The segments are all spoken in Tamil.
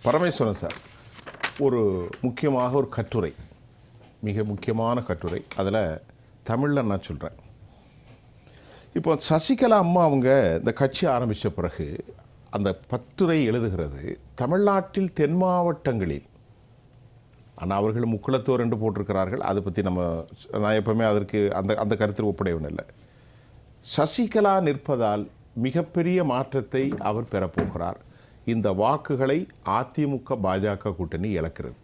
பரமேஸ்வரன் சார் ஒரு முக்கியமாக ஒரு கட்டுரை, மிக முக்கியமான கட்டுரை, அதில் தமிழில் நான் சொல்கிறேன். இப்போ சசிகலா அம்மா அவங்க இந்த கட்சி ஆரம்பித்த பிறகு அந்த கட்டுரை எழுதுகிறது, தமிழ்நாட்டில் தென் மாவட்டங்களில், ஆனால் அவர்கள் முக்குளத்தோர் என்று போட்டிருக்கிறார்கள், அதை பற்றி நான் எப்பவுமே அதற்கு அந்த கருத்தில் ஒப்படையவனில்லை. சசிகலா நிற்பதால் மிகப்பெரிய மாற்றத்தை அவர் பெறப்போகிறார். இந்த வாக்குகளை அதிமுக பாஜக கூட்டணி இழக்கிறது.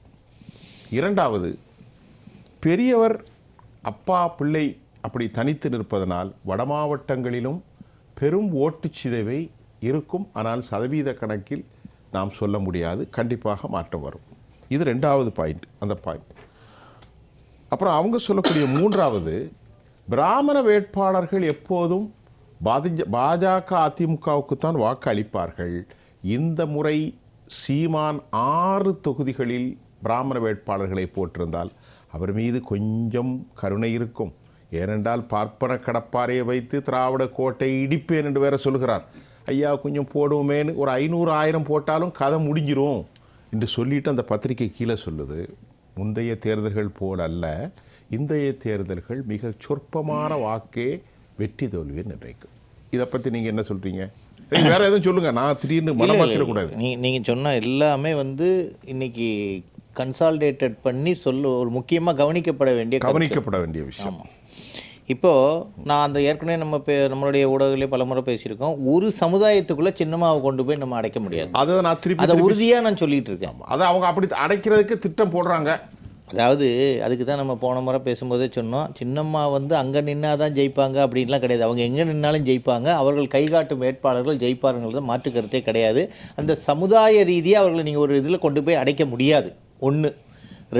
இரண்டாவது, பெரியவர் அப்பா பிள்ளை அப்படி தனித்து நிற்பதனால் வட மாவட்டங்களிலும் பெரும் ஓட்டு சிதைவை இருக்கும். ஆனால் சதவீத கணக்கில் நாம் சொல்ல முடியாது, கண்டிப்பாக மாற்றம் வரும். இது ரெண்டாவது பாயிண்ட். அந்த பாயிண்ட் அப்புறம் அவங்க சொல்லக்கூடிய மூன்றாவது, பிராமண வேட்பாளர்கள் எப்போதும் பாஜக அதிமுகவுக்குத்தான் வாக்கு அளிப்பார்கள். இந்த முறை சீமான் 6 தொகுதிகளில் பிராமண வேட்பாளர்களை போட்டிருந்தால் அவர் மீது கொஞ்சம் கருணை இருக்கும். ஏனென்றால் பார்ப்பன கடப்பாறையை வைத்து திராவிட கோட்டை இடிப்பேன் என்று வேற சொல்கிறார். ஐயா கொஞ்சம் போடுவோமேன்னு ஒரு 500-1000 போட்டாலும் கதை முடிஞ்சிரும் என்று சொல்லிட்டு அந்த பத்திரிகை கீழே சொல்லுது. முந்தைய தேர்தல்கள் போல் அல்ல, இன்றைய தேர்தல்கள் மிக சொற்பமான வாக்கே வெற்றி தோல்வியை நிர்ணயிக்கும். இதை பற்றி நீங்கள் என்ன சொல்கிறீங்க? வேறு எதுவும் சொல்லுங்கள், நான் திடீர்னு மனம் மாற்றிடக்கூடாது. நீங்கள் சொன்ன எல்லாமே இன்னைக்கு கன்சால்டேட்டட் பண்ணி ஒரு முக்கியமாக கவனிக்கப்பட வேண்டிய விஷயம். இப்போது நான் அந்த ஏற்கனவே நம்மளுடைய ஊடகங்களே பல முறை பேசியிருக்கோம், ஒரு சமுதாயத்துக்குள்ளே சின்னமாவை கொண்டு போய் நம்ம அடைக்க முடியாது. அதை உறுதியாக நான் சொல்லிகிட்டு இருக்கேன். அதை அவங்க அப்படி அடைக்கிறதுக்கு திட்டம் போடுறாங்க. அதாவது அதுக்கு தான் நம்ம போன முறை பேசும்போதே சொன்னோம், சின்னம்மா அங்கே நின்னா தான் ஜெயிப்பாங்க அப்படின்லாம் கிடையாது. அவங்க எங்கே நின்னாலும் ஜெயிப்பாங்க. அவர்கள் கைகாட்டும் வேட்பாளர்கள் ஜெயிப்பாருங்கிறது மாற்று கருத்தே கிடையாது. அந்த சமுதாய ரீதியாக அவர்களை நீங்கள் ஒரு இதில் கொண்டு போய் அடைக்க முடியாது. ஒன்று.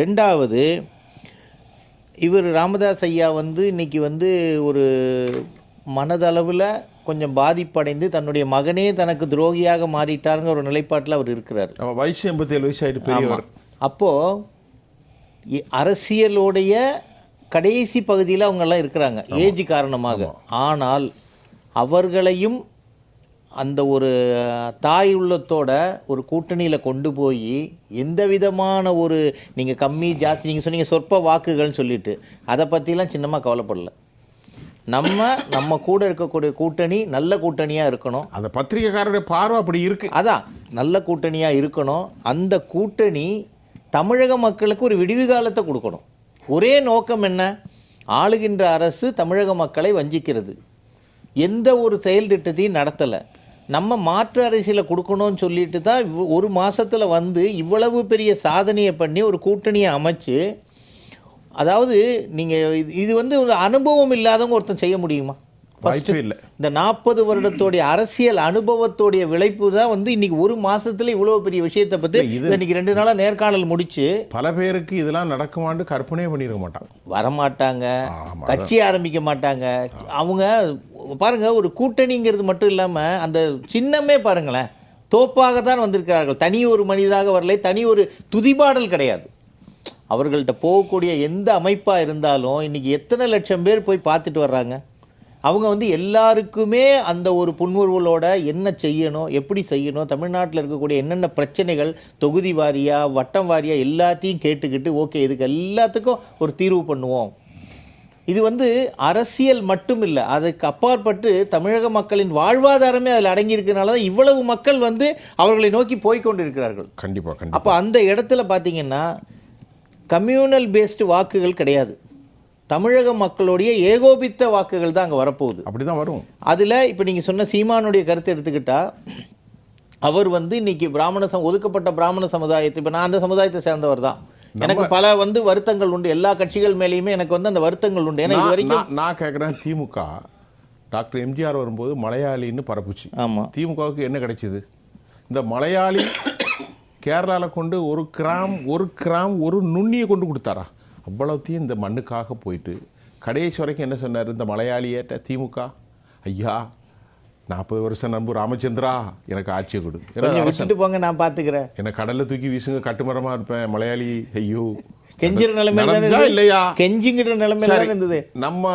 ரெண்டாவது, இவர் ராமதாஸ் ஐயா இன்றைக்கி ஒரு மனதளவில் கொஞ்சம் பாதிப்படைந்து தன்னுடைய மகனே தனக்கு துரோகியாக மாறிட்டாருங்கிற ஒரு நிலைப்பாட்டில் அவர் இருக்கிறார். வயசு 87 வயசாயிட்டு பெரியவர். அப்போது அரசியலுடைய கடைசி பகுதியில் அவங்கெல்லாம் இருக்கிறாங்க ஏஜ் காரணமாக. ஆனால் அவர்களையும் அந்த ஒரு தாய் உள்ளத்தோட ஒரு கூட்டணியில் கொண்டு போய் எந்த விதமான நீங்கள் கம்மி ஜாஸ்தி, நீங்கள் சொன்னீங்க சொற்ப வாக்குகள்னு சொல்லிட்டு, அதை பற்றிலாம் சின்னமாக கவலைப்படலை. நம்ம கூட இருக்கக்கூடிய கூட்டணி நல்ல கூட்டணியாக இருக்கணும். அந்த பத்திரிகைக்காரருடைய பார்வை அப்படி இருக்குது. அதான் நல்ல கூட்டணியாக இருக்கணும். அந்த கூட்டணி தமிழக மக்களுக்கு ஒரு விடிவு காலத்தை கொடுக்கணும். ஒரே நோக்கம் என்ன? ஆளுகின்ற அரசு தமிழக மக்களை வஞ்சிக்கிறது, எந்த ஒரு செயல் திட்டத்தையும் நடத்தலை. நம்ம மாற்று அரசியலை கொடுக்கணும்னு சொல்லிட்டு தான் ஒரு மாதத்தில் இவ்வளவு பெரிய சாதனையை பண்ணி ஒரு கூட்டணியை அமைச்சு, அதாவது நீங்கள் இது ஒரு அனுபவம் இல்லாதவங்க ஒருத்தன் செய்ய முடியுமா? ஃபஸ்ட்டு இல்லை. இந்த 40 வருடத்தோடைய அரசியல் அனுபவத்தோடைய விளைப்பு தான் இன்றைக்கி ஒரு மாதத்தில் இவ்வளோ பெரிய விஷயத்தை பற்றி இன்றைக்கி 2 நாளாக நேர்காணல் முடித்து பல பேருக்கு இதெல்லாம் நடக்குமான்னு கற்பனையே பண்ணியிருக்க மாட்டாங்க. வரமாட்டாங்க, கட்சி ஆரம்பிக்க மாட்டாங்க. அவங்க பாருங்கள், ஒரு கூட்டணிங்கிறது மட்டும் இல்லாமல் அந்த சின்னமே பாருங்களேன், தோப்பாக தான் வந்திருக்கிறார்கள். தனி ஒரு மனிதாக வரலை, தனி ஒரு துதிபாடல் கிடையாது. அவர்கள்ட்ட போகக்கூடிய எந்த அமைப்பாக இருந்தாலும் இன்றைக்கி எத்தனை லட்சம் பேர் போய் பார்த்துட்டு வர்றாங்க. அவங்க எல்லாருக்குமே அந்த ஒரு புன்முறுவலோட என்ன செய்யணும், எப்படி செய்யணும், தமிழ்நாட்டில் இருக்கக்கூடிய என்னென்ன பிரச்சனைகள் தொகுதி வாரியாக வட்டம் வாரியாக எல்லாத்தையும் கேட்டுக்கிட்டு, ஓகே இதுக்கு எல்லாத்துக்கும் ஒரு தீர்வு பண்ணுவோம். இது அரசியல் மட்டும் இல்லை, அதுக்கு அப்பாற்பட்டு தமிழக மக்களின் வாழ்வாதாரமே அதில் அடங்கியிருக்கிறதுனால தான் இவ்வளவு மக்கள் அவர்களை நோக்கி போய்கொண்டிருக்கிறார்கள். கண்டிப்பாக. அப்போ அந்த இடத்துல பார்த்தீங்கன்னா கம்யூனல் பேஸ்டு வாக்குகள் கிடையாது, தமிழக மக்களுடைய ஏகோபித்த வாக்குகள் தான் அங்கே வரப்போகுது. அப்படி தான் வரும். அதில் இப்போ நீங்கள் சொன்ன சீமானுடைய கருத்தை எடுத்துக்கிட்டால், அவர் இன்றைக்கி ஒதுக்கப்பட்ட பிராமண சமுதாயத்தை, இப்போ நான் அந்த சமுதாயத்தை சேர்ந்தவர் தான், எனக்கு பல வருத்தங்கள் உண்டு. எல்லா கட்சிகள் மேலேயுமே எனக்கு அந்த வருத்தங்கள் உண்டு. ஏன்னா இது வரைக்கும் நான் கேட்குறேன், திமுக டாக்டர் எம்ஜிஆர் வரும்போது மலையாளின்னு பரப்புச்சு. ஆமாம், திமுகவுக்கு என்ன கிடைச்சிது? இந்த மலையாளி கேரளாவில் கொண்டு ஒரு கிராம் ஒரு நுண்ணியை கொண்டு கொடுத்தாரா? அவ்வளோத்தையும் இந்த மண்ணுக்காக போயிட்டு கடைசி வரைக்கும் என்ன சொன்னார் இந்த மலையாளியேட்ட திமுக? ஐயா 40 வருஷம் நம்பு ராமச்சந்திரா, எனக்கு ஆட்சியை கொடு, விட்டுட்டு போங்க, நான் பார்த்துக்கிறேன், என்னை கடலில் தூக்கி வீசுங்க, கட்டுமரமாக இருப்பேன், மலையாளி. ஐயோ, கெஞ்சிற நிலைமை இல்லையா? கெஞ்சிங்கிற நிலைமையில இருந்தது. நம்ம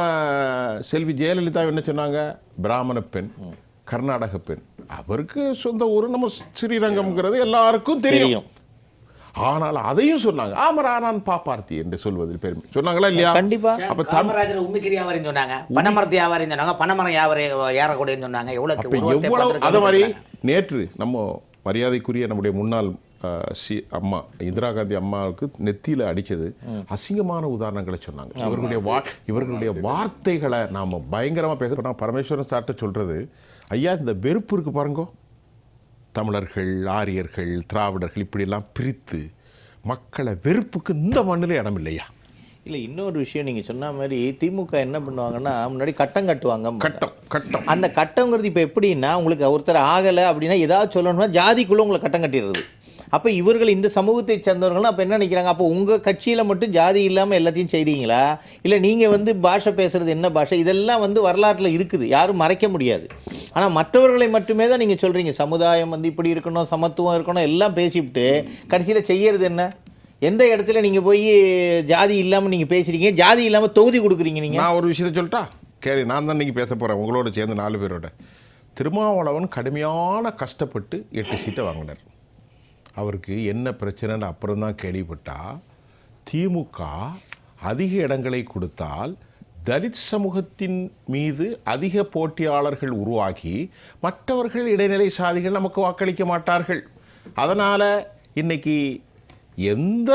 செல்வி ஜெயலலிதா என்ன சொன்னாங்க? பிராமண பெண், கர்நாடக பெண், அவருக்கு சொந்த ஊர் நம்ம ஸ்ரீரங்கம்ங்கிறது எல்லாருக்கும் தெரியும். ஆனால் அதையும் சொன்னாங்க. ஆமரா நான் பாப்பார்த்தி என்று சொல்வதில் பெருமை சொன்னாங்களா இல்லையா? கண்டிப்பா. அப்ப காமராஜர் உம்மிக்கிரி வியாபாரின்னு சொன்னாங்க, பனைமரத்து வியாபாரின்னு சொன்னாங்க, பனைமரம் வியாபாரி ஏறக்கூடியன்னு சொன்னாங்க. எவ்வளவு அது மாதிரி நேற்று நம்ம மரியாதைக்குரிய நம்முடைய முன்னாள் அம்மா இந்திரா காந்தி அம்மாவுக்கு நெத்தியில் அடித்தது அசிங்கமான உதாரணங்களை சொன்னாங்க. இவர்களுடைய வார்த்தைகளை நாம் பயங்கரமாக பேச பரமேஸ்வரன் சார்ட்ட சொல்கிறது, ஐயா இந்த வெறுப்பு இருக்கு பாருங்கோ, தமிழர்கள், ஆரியர்கள், திராவிடர்கள் இப்படியெல்லாம் பிரித்து மக்களை வெறுப்புக்கு இந்த மண்ணில் இடம் இல்லையா? இல்லை, இன்னொரு விஷயம் நீங்கள் சொன்ன மாதிரி திமுக என்ன பண்ணுவாங்கன்னா முன்னாடி கட்டம் கட்டுவாங்க. கட்டம் அந்த கட்டங்கிறது இப்போ எப்படின்னா, உங்களுக்கு ஒருத்தர் ஆகலை அப்படின்னா ஏதாவது சொல்லணும்னா ஜாதிக்குள்ளே உங்களை கட்டம் கட்டிடுறது. அப்போ இவர்கள் இந்த சமூகத்தை சேர்ந்தவர்கள் அப்போ என்ன நினைக்கிறாங்க, அப்போ உங்கள் கட்சியில் மட்டும் ஜாதி இல்லாமல் எல்லாத்தையும் செய்கிறீங்களா, இல்லை நீங்கள் பாஷை பேசுகிறது என்ன பாஷை, இதெல்லாம் வரலாற்றில் இருக்குது, யாரும் மறைக்க முடியாது. ஆனால் மற்றவர்களை மட்டுமே தான் நீங்கள் சொல்கிறீங்க, சமுதாயம் இப்படி இருக்கணும், சமத்துவம் இருக்கணும் எல்லாம் பேசிவிட்டு கடைசியில் செய்யறது என்ன? எந்த இடத்துல நீங்கள் போய் ஜாதி இல்லாமல் நீங்கள் பேசுகிறீங்க, ஜாதி இல்லாமல் தொகுதி கொடுக்குறீங்க? நீங்கள் நான் ஒரு விஷயத்தை சொல்லிட்டா கேரி, நான் தான் இன்றைக்கி பேச போகிறேன் உங்களோட சேர்ந்து 4 பேரோட. திருமாவளவன் கடுமையான கஷ்டப்பட்டு 8 சீட்டை வாங்கினார். அவருக்கு என்ன பிரச்சனைன்னு அப்புறம் தான் கேள்விப்பட்டா, திமுக அதிக இடங்களை கொடுத்தால் தலித் சமூகத்தின் மீது அதிக போட்டியாளர்கள் உருவாகி மற்றவர்கள் இடைநிலை சாதிகள் நமக்கு வாக்களிக்க மாட்டார்கள். அதனால் இன்னைக்கு எந்த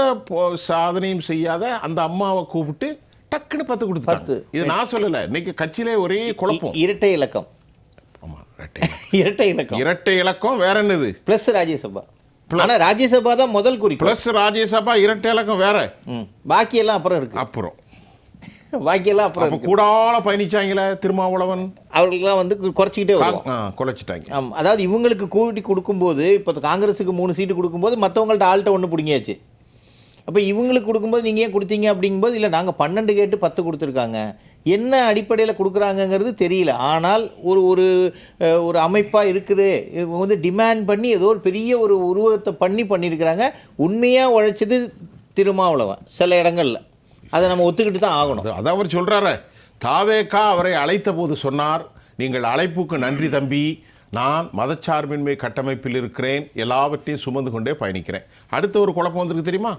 சாதனையும் செய்யாத அந்த அம்மாவை கூப்பிட்டு டக்குன்னு 10 கொடுத்தாங்க. இது நான் சொல்லலை, இன்னைக்கு கட்சியிலே ஒரே குழப்பம். இரட்டை இலக்கம். ஆமாம், இரட்டை இலக்கம் வேற என்னது? ப்ளஸ் ராஜ்யசபா. ஆனால் ராஜ்யசபா தான் முதல் குறிப்பு. ப்ளஸ் ராஜ்யசபா இரட்டை இலக்கம் வேற, பாக்கியெல்லாம் அப்புறம் இருக்கு. பாக்கியெல்லாம் அப்புறம் கூடால பயணிச்சாங்களே திருமாவளவன் அவர்களுக்கெல்லாம் குறைச்சிக்கிட்டே குறைச்சிட்டாங்க. ஆமாம், அதாவது இவங்களுக்கு கூட்டி கொடுக்கும்போது இப்போ காங்கிரஸுக்கு 3 சீட்டு கொடுக்கும்போது மற்றவங்கள்ட்ட ஆள்கிட்ட 1 பிடிங்கியாச்சு. அப்போ இவங்களுக்கு கொடுக்கும்போது நீங்கள் ஏன் கொடுத்தீங்க அப்படிங்கும்போது, இல்லை நாங்கள் 12 கேட்டு 10 கொடுத்துருக்காங்க, என்ன அடிப்படையில் கொடுக்குறாங்கங்கிறது தெரியல. ஆனால் ஒரு ஒரு ஒரு அமைப்பாக இருக்குது, இவங்க டிமாண்ட் பண்ணி ஏதோ ஒரு பெரிய ஒரு உருவகத்தை பண்ணியிருக்கிறாங்க. உண்மையாக உழைச்சது திருமாவளவன் சில இடங்களில், அதை நம்ம ஒத்துக்கிட்டு தான் ஆகணும். அதான் அவர் சொல்கிறாரு, தாவேகா அவரை அழைத்த போது சொன்னார், நீங்கள் அழைப்புக்கு நன்றி தம்பி, நான் மதச்சார்பின்மை கட்டமைப்பில் இருக்கிறேன், எல்லாவற்றையும் சுமந்து கொண்டே பயணிக்கிறேன். அடுத்த ஒரு குழப்பம் வந்திருக்கு தெரியுமா,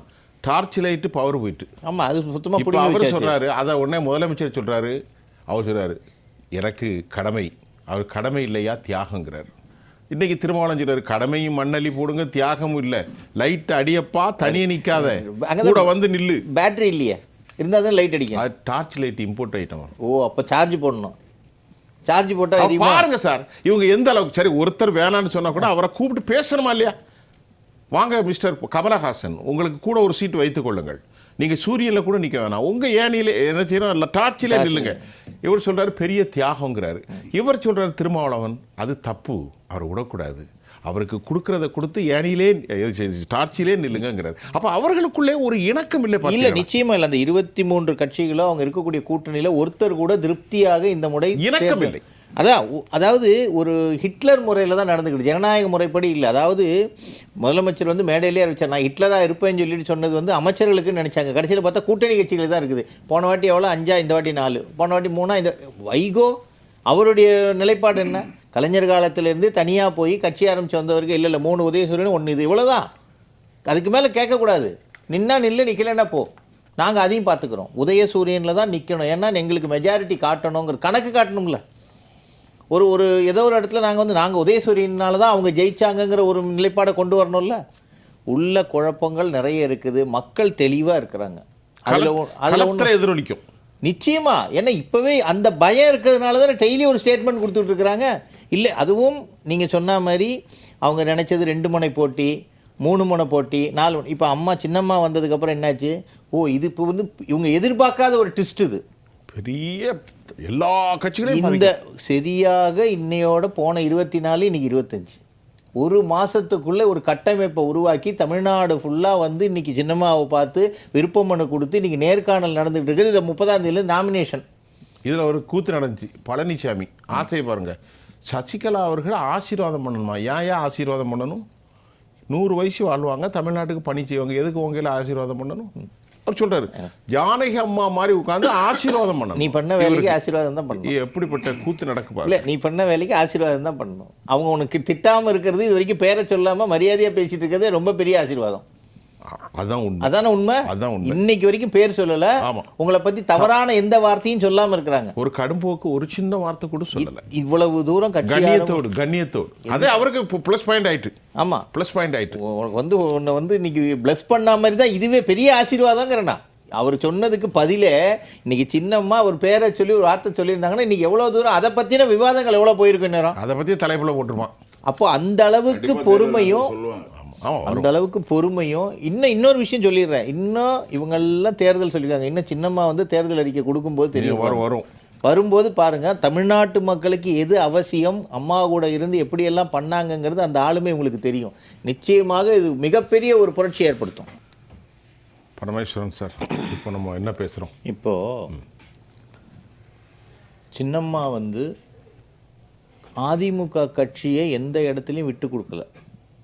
டார்ச் லைட்டு பவர் போயிட்டு. ஆமாம், அது சுத்தமாக. இப்போ அவர் சொல்கிறாரு, அதை உடனே முதலமைச்சர் சொல்கிறாரு, அவர் சொல்கிறாரு எனக்கு கடமை, அவர் கடமை இல்லையா தியாகங்கிறார். இன்றைக்கி திருமாவளவன் சொல்கிறார், கடமையும் மண்ணள்ளி போடுங்க, தியாகமும் இல்லை, லைட் அடியப்பா தனியே நிற்காத, கூட வந்து நில்லு. பேட்டரி இல்லையே, இருந்தால் தான் லைட் அடிக்கும். அது டார்ச் லைட் இம்போர்ட் ஐட்டம். ஓ, அப்போ சார்ஜ் போடணும். சார்ஜ் போட்டால் பாருங்க சார், இவங்க எந்த அளவுக்கு சரி, ஒருத்தர் வேணான்னு சொன்னால் கூட அவரை கூப்பிட்டு பேசணுமா இல்லையா? வாங்க மிஸ்டர் கமலஹாசன், உங்களுக்கு கூட ஒரு சீட்டு வைத்துக் கொள்ளுங்கள், நீங்கள் சூரியனில் கூட நிற்க வேணாம், உங்கள் ஏனியில் என்ன செய்யணும், இல்லை டார்ச்சிலே நில்லுங்க. இவர் சொல்கிறாரு பெரிய தியாகங்கிறாரு. இவர் சொல்கிறார் திருமாவளவன் அது தப்பு, அவர் விடக்கூடாது, அவருக்கு கொடுக்கறத கொடுத்து ஏனியிலே டார்ச்சிலே நில்லுங்கிறார். அப்போ அவர்களுக்குள்ளே ஒரு இணக்கம் இல்லை. இல்லை, நிச்சயமா இல்லை. அந்த 23 கட்சிகளோ அவங்க இருக்கக்கூடிய கூட்டணியில் ஒருத்தர் கூட திருப்தியாக இந்த முறை இணக்கம் இல்லை. அதாவது ஒரு ஹிட்லர் முறையில் தான் நடந்துக்கிட்டு, ஜனநாயக முறைப்படி இல்லை. அதாவது முதலமைச்சர் மேடையிலே அறிவிச்சார், நான் ஹிட்லராக இருப்பேன்னு சொல்லிட்டு சொன்னது அமைச்சர்களுக்குன்னு நினச்சாங்க. கடைசியில் பார்த்தா கூட்டணி கட்சிகள் தான் இருக்குது. போன வாட்டி எவ்வளோ 5, இந்த வாட்டி 4, போன வாட்டி 3. இந்த வைகோ அவருடைய நிலைப்பாடு என்ன, கலைஞர் காலத்திலேருந்து தனியாக போய் கட்சி ஆரம்பித்து வந்தவருக்கு இல்லை 3 உதயசூரியன் 1 இது இவ்வளோதான், அதுக்கு மேலே கேட்கக்கூடாது, நின்னா நில்லு, நிற்கலைன்னா போ, நாங்கள் அதையும் பார்த்துக்குறோம், உதயசூரியனில் தான் நிற்கணும், ஏன்னா எங்களுக்கு மெஜாரிட்டி காட்டணுங்கிற கணக்கு காட்டணும்ல. ஒரு ஏதோ ஒரு இடத்துல நாங்கள் உதயசூரியனால தான் அவங்க ஜெயிச்சாங்கங்கிற ஒரு நிலைப்பாடை கொண்டு வரணும்ல. உள்ள குழப்பங்கள் நிறைய இருக்குது, மக்கள் தெளிவாக இருக்கிறாங்க, அதில் எதிரொலிக்கும் நிச்சயமா. ஏன்னா இப்போவே அந்த பயம் இருக்கிறதுனால தான் டெய்லி ஒரு ஸ்டேட்மெண்ட் கொடுத்துட்டு இருக்கிறாங்க. இல்லை, அதுவும் நீங்கள் சொன்ன மாதிரி அவங்க நினச்சது 2 முனை போட்டி, 3 முனை போட்டி, 4 முனை. இப்போ அம்மா சின்னம்மா வந்ததுக்கப்புறம் என்னாச்சு, ஓ இது இப்போ இவங்க எதிர்பார்க்காத ஒரு ட்விஸ்ட், இது பெரிய எல்லா கட்சிகளும் இந்த சரியாக இன்னையோட போன 24 இன்னைக்கு 25 ஒரு மாதத்துக்குள்ளே ஒரு கட்டமைப்பை உருவாக்கி தமிழ்நாடு ஃபுல்லாக இன்றைக்கி சின்னம்மாவை பார்த்து விருப்ப மனு கொடுத்து இன்றைக்கி நேர்காணல் நடந்துகிட்டு இருக்குது. இந்த 30ஆம் தேதியிலேருந்து நாமினேஷன். இதில் ஒரு கூத்து நடந்துச்சு, பழனிசாமி ஆசை பாருங்கள், சசிகலா அவர்கள் ஆசீர்வாதம் பண்ணணுமா? ஏன் ஆசீர்வாதம் பண்ணணும்? 100 வயசு வாழ்வாங்க, தமிழ்நாட்டுக்கு பணி செய்வாங்க, எதுக்கு உங்களை ஆசீர்வாதம் பண்ணணும்? அவர் சொல்றாரு, ஜானகி அம்மா மாதிரி உட்காந்து ஆசீர்வாதம் பண்ணணும். நீ பண்ண வேலைக்கு ஆசீர்வாதம் தான் பண்ணணும். எப்படிப்பட்ட கூத்து நடக்குப்பா? இல்லை, நீ பண்ண வேலைக்கு ஆசீர்வாதம் தான் பண்ணணும். அவங்க உனக்கு திட்டாமல் இருக்கிறது, இது வரைக்கும் பேரை சொல்லாமல் மரியாதையாக பேசிட்டு இருக்கிறது ரொம்ப பெரிய ஆசீர்வாதம். அதான் உண்மை. அதான உண்மை. அதான் உண்மை. இன்னைக்கு வரைக்கும் பேர் சொல்லல, ஆமா. உங்களை பத்தி தவறான எந்த வார்த்தையும் சொல்லாம இருக்கிறாங்க. ஒரு கடும்போக்கு ஒரு சின்ன வார்த்தை கூட சொல்லல. இவ்வளவு தூரம் கண்ணியத்தோடு அதே அவருக்கு ப்ளஸ் பாயிண்ட் ஆயிட்டு. ஆமா, ப்ளஸ் பாயிண்ட் ஆயிட்டு. உனக்கு உன்னை இன்னைக்கு பிளஸ் பண்ண மாதிரி தான் இதுவே பெரிய ஆசீர்வாதங்கிறேன்னா. அவர் சொன்னதுக்கு பதிலே இன்னைக்கு சின்னம்மா ஒரு பேரை சொல்லி ஒரு வார்த்தை சொல்லியிருந்தாங்கன்னா இன்னைக்கு எவ்வளவு தூரம் அதை பத்தின விவாதங்கள் எவ்வளவு போயிருக்கு நேரம். அதை பத்தி தலைப்புல போட்டுருவான். அப்போ அந்த அளவுக்கு பொறுமையும், அந்த அளவுக்கு பொறுமையும். இன்னொரு விஷயம் சொல்லிடுறேன். இன்னும் இவங்கெல்லாம் தேர்தல் சொல்லியிருக்காங்க. இன்னும் சின்னம்மா தேர்தல் அறிக்கை கொடுக்கும்போது தெரியும், வரும். வரும்போது பாருங்க தமிழ்நாட்டு மக்களுக்கு எது அவசியம், அம்மா கூட இருந்து எப்படியெல்லாம் பண்ணாங்கங்கிறது அந்த ஆளுமை உங்களுக்கு தெரியும். நிச்சயமாக இது மிகப்பெரிய ஒரு புரட்சி ஏற்படுத்தும். பரமேஸ்வரன் சார், இப்போ நம்ம என்ன பேசுகிறோம்? இப்போ சின்னம்மா அதிமுக கட்சியை எந்த இடத்துலையும் விட்டு கொடுக்கல.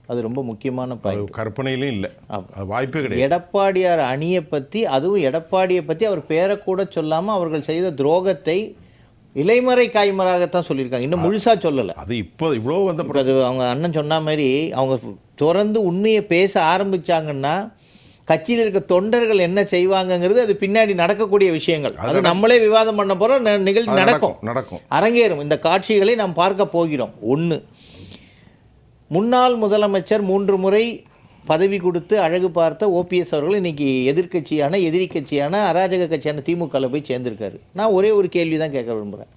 அது ரொம்ப முக்கியமான கற்பனையிலும் இல்லை, வாய்ப்பே கிடையாது. எடப்பாடியார் அணியை பற்றி, அதுவும் எடப்பாடியை பற்றி அவர் பேரை கூட சொல்லாமல் அவர்கள் செய்த துரோகத்தை இலைமறை காய்மராகத்தான் சொல்லியிருக்காங்க. இன்னும் முழுசாக சொல்லலை. அது இப்போ இவ்வளோ அது அவங்க அண்ணன் சொன்ன மாதிரி அவங்க தொடர்ந்து உண்மையை பேச ஆரம்பித்தாங்கன்னா கட்சியில் இருக்க தொண்டர்கள் என்ன செய்வாங்கங்கிறது அது பின்னாடி நடக்கக்கூடிய விஷயங்கள். அது நம்மளே விவாதம் பண்ண போகிறோம், நிகழ்ச்சி நடக்கும், அரங்கேறும். இந்த காட்சிகளை நாம் பார்க்க போகிறோம். ஒன்று, முன்னாள் முதலமைச்சர் 3 முறை பதவி கொடுத்து அழகு பார்த்த ஓபிஎஸ் அவர்கள் இன்றைக்கி எதிரி கட்சியான அராஜக கட்சியான திமுகவில் போய் சேர்ந்திருக்காரு. நான் ஒரே ஒரு கேள்வி தான் கேட்க விரும்புகிறேன்.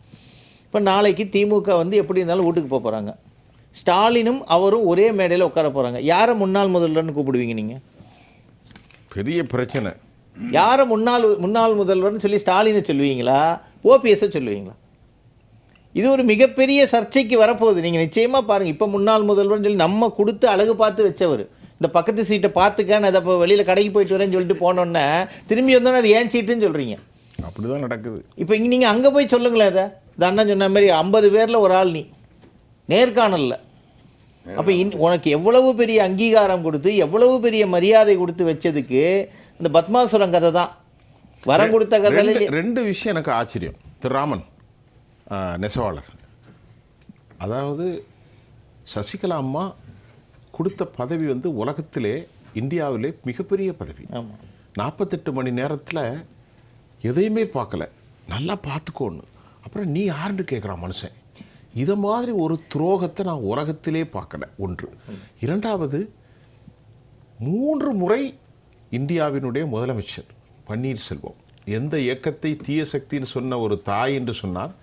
இப்போ நாளைக்கு திமுக எப்படி இருந்தாலும் வீட்டுக்கு போக போகிறாங்க. ஸ்டாலினும் அவரும் ஒரே மேடையில் உட்கார போகிறாங்க. யாரை முன்னாள் முதல்வர்னு கூப்பிடுவீங்க நீங்கள்? பெரிய பிரச்சனை. யாரை முன்னாள் முதல்வர்னு சொல்லி ஸ்டாலினை சொல்லுவீங்களா, ஓபிஎஸ்ஸை சொல்லுவீங்களா? இது ஒரு மிகப்பெரிய சர்ச்சைக்கு வரப்போகுது. நீங்கள் நிச்சயமாக பாருங்கள். இப்போ முன்னாள் முதல்வர்னு சொல்லி நம்ம கொடுத்து அழகு பார்த்து வச்சவர் இந்த பக்கத்து சீட்டை பார்த்துக்க, நான் இதை இப்போ வெளியில் கடைக்கு போயிட்டு வரேன்னு சொல்லிட்டு போனோன்னே திரும்பி வந்தோன்னே அது ஏன் சீட்டுன்னு சொல்கிறீங்க. அப்படி தான் நடக்குது. இப்போ இங்கே நீங்கள் அங்கே போய் சொல்லுங்களேன். அதை இந்த அண்ணன் சொன்ன மாதிரி 50 பேரில் ஒரு ஆள் நீ நேர்காணல்ல. அப்போ உனக்கு எவ்வளவு பெரிய அங்கீகாரம் கொடுத்து எவ்வளவு பெரிய மரியாதை கொடுத்து வச்சதுக்கு இந்த பத்மாசுரம் கதை தான் வரம் கொடுத்த கதை. 2 விஷயம் எனக்கு ஆச்சரியம். திரு ராமன் நெசவாளர், அதாவது சசிகலா அம்மா கொடுத்த பதவி உலகத்திலே இந்தியாவிலே மிகப்பெரிய பதவி. 48 மணி நேரத்தில் எதையுமே பார்க்கல, நல்லா பார்த்துக்கோன்னு. அப்புறம் நீ யாருன்னு கேட்குறான் மனுஷன். இதை மாதிரி ஒரு துரோகத்தை நான் உலகத்திலே பார்க்கல. ஒன்று. 2வது, 3 முறை இந்தியாவினுடைய முதலமைச்சர் பன்னீர்செல்வம் எந்த இயக்கத்தை தீய சக்தின்னு சொன்ன ஒரு தாய் என்று சொன்னார்,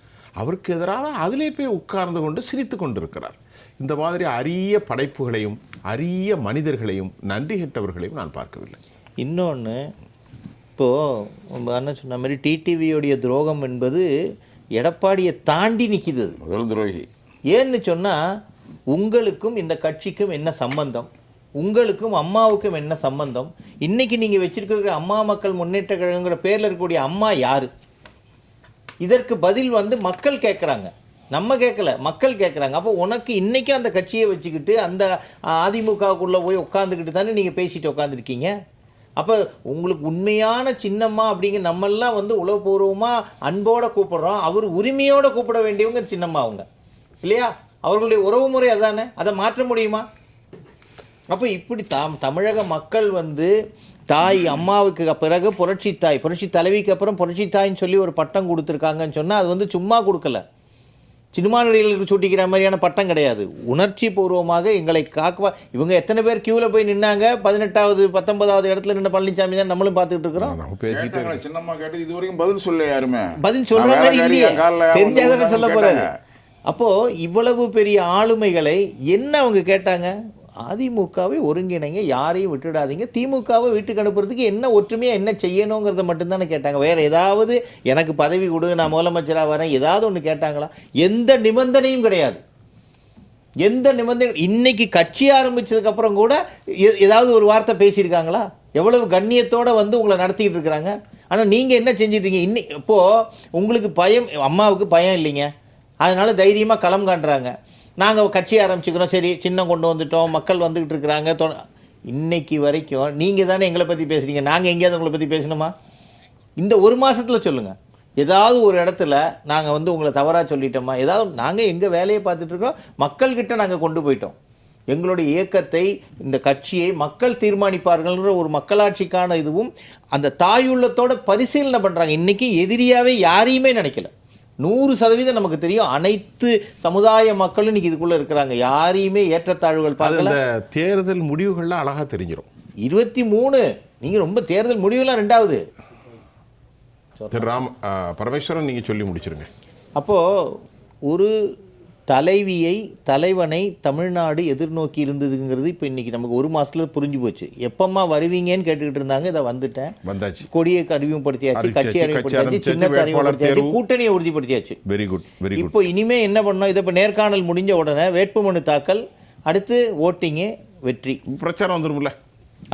அவருக்கு எதிராக அதிலே போய் உட்கார்ந்து கொண்டு சிரித்து கொண்டிருக்கிறார். இந்த மாதிரி அரிய படைப்புகளையும் அரிய மனிதர்களையும் நன்றி கெட்டவர்களையும் நான் பார்க்கவில்லை. இன்னொன்று, இப்போது அண்ணன் சொன்ன மாதிரி டிடிவியோடைய துரோகம் என்பது எடப்பாடியை தாண்டி நிற்கிது. முதல் துரோகி. ஏன்னு சொன்னால் உங்களுக்கும் இந்த கட்சிக்கும் என்ன சம்பந்தம், உங்களுக்கும் அம்மாவுக்கும் என்ன சம்பந்தம்? இன்றைக்கி நீங்கள் வச்சுருக்கிற அம்மா மக்கள் முன்னேற்ற கழகங்கிற பேரில் இருக்கக்கூடிய அம்மா யார்? இதற்கு பதில் மக்கள் கேட்குறாங்க, நம்ம கேட்கல, மக்கள் கேட்குறாங்க. அப்போ உனக்கு இன்றைக்கும் அந்த கட்சியை வச்சுக்கிட்டு அந்த அதிமுகவுக்குள்ளே போய் உட்காந்துக்கிட்டு தானே நீங்கள் பேசிட்டு உட்காந்துருக்கீங்க. அப்போ உங்களுக்கு உண்மையான சின்னம்மா அப்படிங்கிற நம்மெல்லாம் உளவுபூர்வமாக அன்போடு கூப்பிட்றோம். அவர் உரிமையோடு கூப்பிட வேண்டியவங்க சின்னம்மா அவங்க இல்லையா? அவர்களுடைய உறவு முறை அதானே, அதை மாற்ற முடியுமா? அப்போ இப்படி தமிழக மக்கள் தாய் அம்மாவுக்கு பிறகு புரட்சி தலைவிக்கு அப்புறம் புரட்சி தாயின்னு சொல்லி ஒரு பட்டம் கொடுத்துருக்காங்கன்னு சொன்னால் அது சும்மா கொடுக்கல, சினிமா நடிகர்களுக்கு சூட்டிக்கிற மாதிரியான பட்டம் கிடையாது. உணர்ச்சி பூர்வமாக எங்களை காக்குவா. இவங்க எத்தனை பேர் கியூவில் போய் நின்னாங்க? 18வது 19வது இடத்துல நின்று பழனிசாமி தான் நம்மளும் பார்த்துட்டு இருக்கிறோம். சின்னம்மா கேட்டு இது வரைக்கும் பதில் சொல்ல யாருமே பதில் சொல்ற மாதிரி இல்லையே, தெரிஞ்சாதானே சொல்ல போறாரு. அப்போ இவ்வளவு பெரிய ஆளுமைகளை என்ன அவங்க கேட்டாங்க? அதிமுகவை ஒருங்கிணைங்க, யாரையும் விட்டுடாதீங்க, திமுகவை வீட்டுக்கு அனுப்புறதுக்கு என்ன ஒற்றுமையாக என்ன செய்யணுங்கிறத மட்டும்தானே கேட்டாங்க. வேறு ஏதாவது எனக்கு பதவி கொடு, நான் முதலமைச்சராக வரேன், ஏதாவது ஒன்று கேட்டாங்களா? எந்த நிபந்தனையும் கிடையாது. எந்த நிபந்தனை? இன்னைக்கு கட்சி ஆரம்பித்ததுக்கப்புறம் கூட ஏதாவது ஒரு வார்த்தை பேசியிருக்காங்களா? எவ்வளவு கண்ணியத்தோடு உங்களை நடத்திக்கிட்டு இருக்கிறாங்க. ஆனால் நீங்கள் என்ன செஞ்சிட்டீங்க? இப்போது உங்களுக்கு பயம், அம்மாவுக்கு பயம் இல்லைங்க, அதனால் தைரியமாக களம் காண்றாங்க. நாங்கள் கட்சி ஆரம்பிச்சுக்கிறோம், சரி சின்னம் கொண்டு வந்துட்டோம், மக்கள் வந்துக்கிட்டு இருக்கிறாங்க. இன்னைக்கு வரைக்கும் நீங்கள் தானே எங்களை பற்றி பேசுகிறீங்க, நாங்கள் எங்கேயாவது உங்களை பற்றி பேசணுமா? இந்த ஒரு மாதத்தில் சொல்லுங்கள், ஏதாவது ஒரு இடத்துல நாங்கள் உங்களை தவறாக சொல்லிட்டோமா? ஏதாவது நாங்கள் எங்கள் வேலையை பார்த்துட்ருக்கோம், மக்கள்கிட்ட நாங்கள் கொண்டு போயிட்டோம். எங்களுடைய இயக்கத்தை, இந்த கட்சியை மக்கள் தீர்மானிப்பார்கள்ன்ற ஒரு மக்களாட்சிக்கான இதுவும் அந்த தாயுள்ளத்தோட பரிசீலனை பண்ணுறாங்க. இன்றைக்கி எதிரியாகவே யாரையுமே நினைக்கல. 100% நமக்கு தெரியும், அனைத்து சமுதாய மக்களும் இன்னைக்கு இதுக்குள்ளே இருக்கிறாங்க. யாரையுமே ஏற்றத்தாழ்வுகள் பார்க்கல. அந்த தேர்தல் முடிவுகள்லாம் அழகாக தெரிஞ்சிடும். 23 நீங்கள் ரொம்ப தேர்தல் முடிவுலாம் 2வது. திரு பரமேஸ்வரன் நீங்கள் சொல்லி முடிச்சிருங்க. அப்போது ஒரு தலைவனை தமிழ்நாடு எதிர்நோக்கி இருந்ததுங்கிறது இப்போ இன்றைக்கி நமக்கு 1 மாதத்துல புரிஞ்சு போச்சு. எப்பம்மா வருவீங்கன்னு கேட்டுக்கிட்டு இருந்தாங்க. இதை வந்துட்டேன், வந்தாச்சு. கொடியை அறிமுகப்படுத்தியாச்சு, கட்சி அறிமுகப்படுத்தியாச்சு, சின்னத்தை அறிமுகப்படுத்தியாச்சு, கூட்டணியை உறுதிப்படுத்தியாச்சு. Very good, very good. இப்போ இனிமே என்ன பண்ணோம்? இதை இப்போ நேர்காணல் முடிஞ்ச உடனே வேட்புமனு தாக்கல், அடுத்து ஓட்டிங்கு, வெற்றி, பிரச்சாரம் வந்துரும்ல,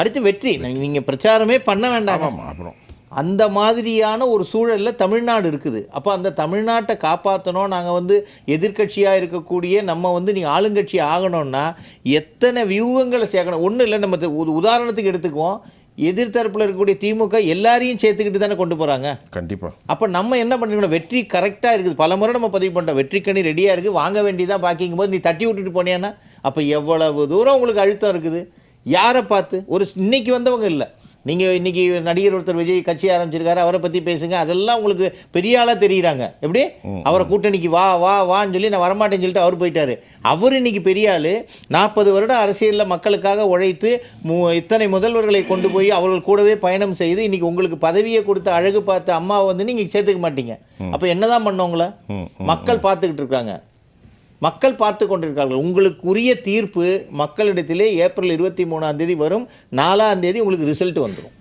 அடுத்து வெற்றி. நீங்கள் பிரச்சாரமே பண்ண வேண்டாம். அப்புறம் அந்த மாதிரியான ஒரு சூழலில் தமிழ்நாடு இருக்குது. அப்போ அந்த தமிழ்நாட்டை காப்பாற்றணும். நாங்கள் எதிர்க்கட்சியாக இருக்கக்கூடிய நம்ம நீங்கள் ஆளுங்கட்சி ஆகணும்னா எத்தனை வியூகங்களை சேர்க்கணும். ஒன்றும் இல்லை, நம்ம உதாரணத்துக்கு எடுத்துக்குவோம். எதிர்த்தரப்பில் இருக்கக்கூடிய திமுக எல்லாரையும் சேர்த்துக்கிட்டு தானே கொண்டு போகிறாங்க. கண்டிப்பாக. அப்போ நம்ம என்ன பண்ணிக்கணும்? வெற்றி கரெக்டாக இருக்குது. பல முறை நம்ம பதிவு பண்ணுறோம், வெற்றிக்கணி ரெடியாக இருக்குது, வாங்க வேண்டியதான். பாக்கிங்கும் போது நீ தட்டி விட்டுட்டு போனியான்னா அப்போ எவ்வளவு தூரம் உங்களுக்கு அழுத்தம் இருக்குது? யாரை பார்த்து? இன்னைக்கு வந்தவங்க இல்லை. நீங்கள் இன்றைக்கி நடிகர் ஒருத்தர் விஜய் கட்சி ஆரம்பிச்சிருக்காரு, அவரை பற்றி பேசுங்க, அதெல்லாம் உங்களுக்கு பெரிய ஆளாக தெரியுறாங்க. எப்படி அவரை கூட்டணிக்கு வான்னு சொல்லி நான் வரமாட்டேன்னு சொல்லிட்டு அவர் போயிட்டார். அவர் இன்றைக்கி பெரிய ஆள். 40 வருடம் அரசியலில் மக்களுக்காக உழைத்து இத்தனை முதல்வர்களை கொண்டு போய் அவர்கள் கூடவே பயணம் செய்து இன்றைக்கி உங்களுக்கு பதவியை கொடுத்து அழகு பார்த்து அம்மாவை நீங்கள் சேர்த்துக்க மாட்டீங்க. அப்போ என்னதான் பண்ணவங்கள மக்கள் பார்த்துக்கிட்டு இருக்காங்க, மக்கள் பார்த்து கொண்டிருக்கார்கள். உங்களுக்கு உரிய தீர்ப்பு மக்களிடத்திலே ஏப்ரல் 23ஆம் தேதி வரும். 4ஆம் தேதி உங்களுக்கு ரிசல்ட் வந்துடும்.